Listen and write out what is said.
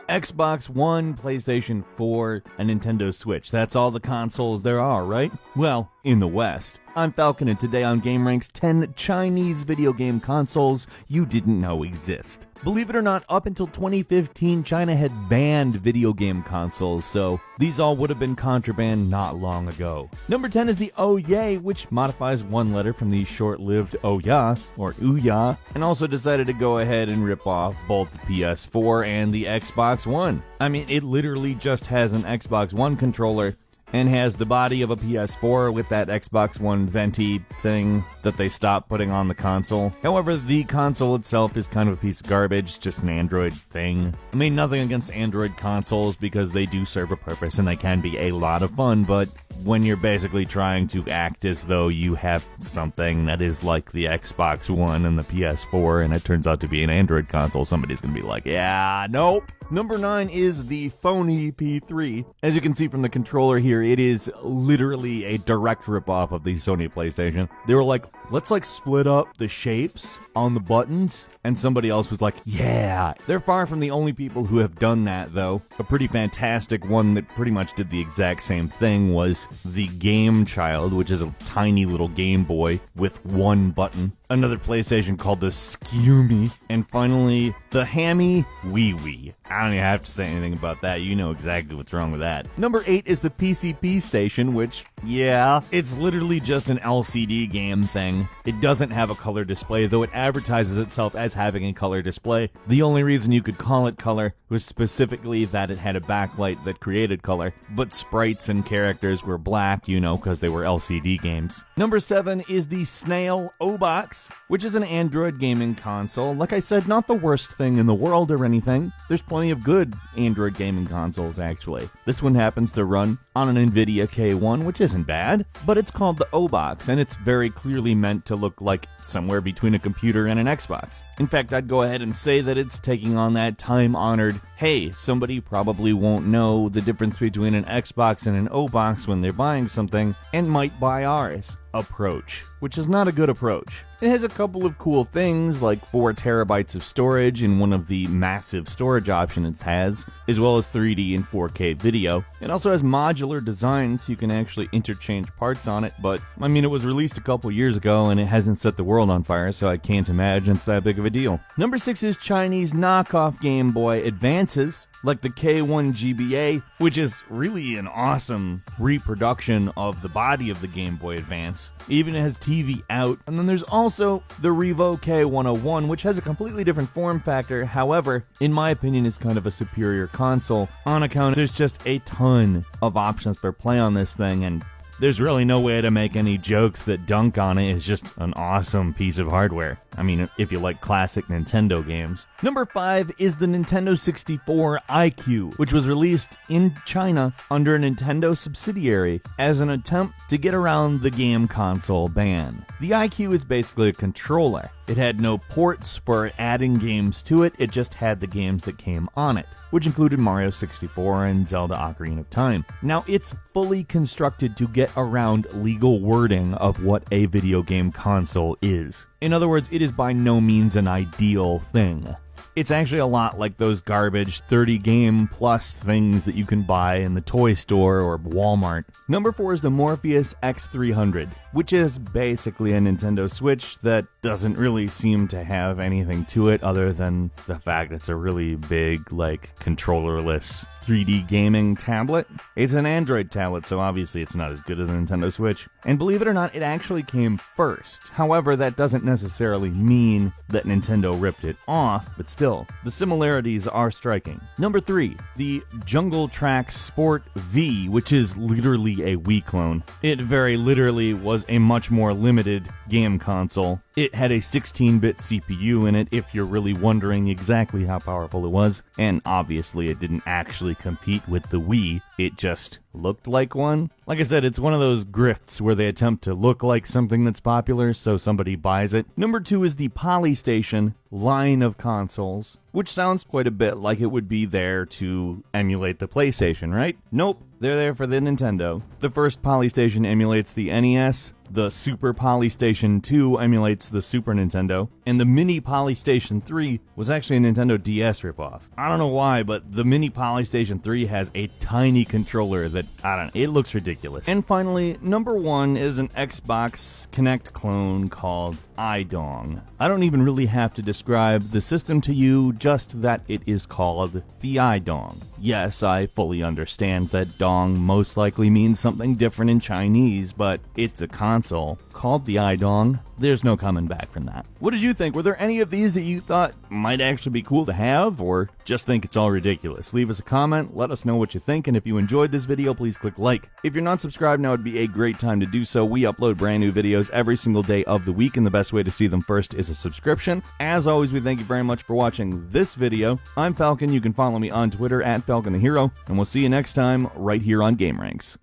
Xbox One, PlayStation 4, and Nintendo Switch. That's all the consoles there are, right? Well, in the West. I'm Falcon, and today on GameRank's 10 Chinese video game consoles you didn't know exist. Believe it or not, up until 2015, China had banned video game consoles, so these all would have been contraband not long ago. Number 10 is the Ouya, which modifies one letter from the short-lived Ouya, or Ouya, and also decided to go ahead and rip off both the PS4 and the Xbox One. I mean, it literally just has an Xbox One controller and has the body of a PS4 with that Xbox One venti thing that they stopped putting on the console. However, the console itself is kind of a piece of garbage, just an Android thing. I mean, nothing against Android consoles because they do serve a purpose and they can be a lot of fun, but when you're basically trying to act as though you have something that is like the Xbox One and the PS4 and it turns out to be an Android console, somebody's gonna be like, yeah, nope. Number 9 is the Phony P3. As you can see from the controller here, it is literally a direct ripoff of the Sony PlayStation. They were like, let's split up the shapes on the buttons, and somebody else was like, yeah. They're far from the only people who have done that, though. A pretty fantastic one that pretty much did the exact same thing was the Game Child, which is a tiny little Game Boy with one button. Another PlayStation called the Skumi, and finally, the Hammy Wee Wee. I don't even have to say anything about that. You know exactly what's wrong with that. Number 8 is the PCP Station, which, yeah, it's literally just an LCD game thing. It doesn't have a color display, though it advertises itself as having a color display. The only reason you could call it color was specifically that it had a backlight that created color, but sprites and characters were black, you know, because they were LCD games. Number 7 is the Snail O-Box, which is an Android gaming console. Like I said, not the worst thing in the world or anything. There's plenty of good Android gaming consoles, actually. This one happens to run on an NVIDIA K1, which isn't bad, but it's called the O-Box, and it's very clearly meant to look like somewhere between a computer and an Xbox. In fact, I'd go ahead and say that it's taking on that time-honored, hey, somebody probably won't know the difference between an Xbox and an O-Box when they're buying something, and might buy ours approach, which is not a good approach. It has a couple of cool things like 4 terabytes of storage in one of the massive storage options it has, as well as 3D and 4K video. It also has modular designs so you can actually interchange parts on it, but I mean, it was released a couple years ago and it hasn't set the world on fire, so I can't imagine it's that big of a deal. Number 6 is Chinese knockoff Game Boy Advances, like the K1 GBA, which is really an awesome reproduction of the body of the Game Boy Advance. It even has TV out. And then there's also the Revo K101, which has a completely different form factor. However, in my opinion, is kind of a superior console on account there's just a ton of options for play on this thing, and there's really no way to make any jokes that dunk on it. It's just an awesome piece of hardware. I mean, if you like classic Nintendo games. Number 5 is the Nintendo 64 iQue, which was released in China under a Nintendo subsidiary as an attempt to get around the game console ban. The iQue is basically a controller. It had no ports for adding games to it, it just had the games that came on it, which included Mario 64 and Zelda Ocarina of Time. Now, it's fully constructed to get around legal wording of what a video game console is. In other words, it is by no means an ideal thing. It's actually a lot like those garbage 30 game plus things that you can buy in the toy store or Walmart. Number 4 is the Morpheus X300, which is basically a Nintendo Switch that doesn't really seem to have anything to it other than the fact it's a really big, controllerless 3D gaming tablet. It's an Android tablet, so obviously it's not as good as the Nintendo Switch. And believe it or not, it actually came first. However, that doesn't necessarily mean that Nintendo ripped it off, but still, the similarities are striking. Number 3, the Jungle Track Sport V, which is literally a Wii clone. It very literally was a much more limited game console. It had a 16-bit CPU in it, if you're really wondering exactly how powerful it was, and obviously it didn't actually compete with the Wii, it just looked like one. Like I said, it's one of those grifts where they attempt to look like something that's popular, so somebody buys it. Number 2 is the Polystation line of consoles, which sounds quite a bit like it would be there to emulate the PlayStation, right? Nope, they're there for the Nintendo. The first Polystation emulates the NES, the Super Polystation 2 emulates the Super Nintendo, And the Mini Polystation 3 was actually a Nintendo DS ripoff. I don't know why, but the Mini Polystation 3 has a tiny controller that, I don't know, it looks ridiculous. And finally, number 1 is an Xbox Kinect clone called iDong. I don't even really have to describe the system to you, just that it is called the iDong. Yes, I fully understand that dong most likely means something different in Chinese, but it's a console called the iDong. There's no coming back from that. What did you think? Were there any of these that you thought might actually be cool to have, or just think it's all ridiculous? Leave us a comment, let us know what you think, and if you enjoyed this video, please click like. If you're not subscribed, now would be a great time to do so. We upload brand new videos every single day of the week, and the best way to see them first is a subscription. As always, we thank you very much for watching this video. I'm Falcon. You can follow me on Twitter at Falcon the Hero, and we'll see you next time right here on GameRanks.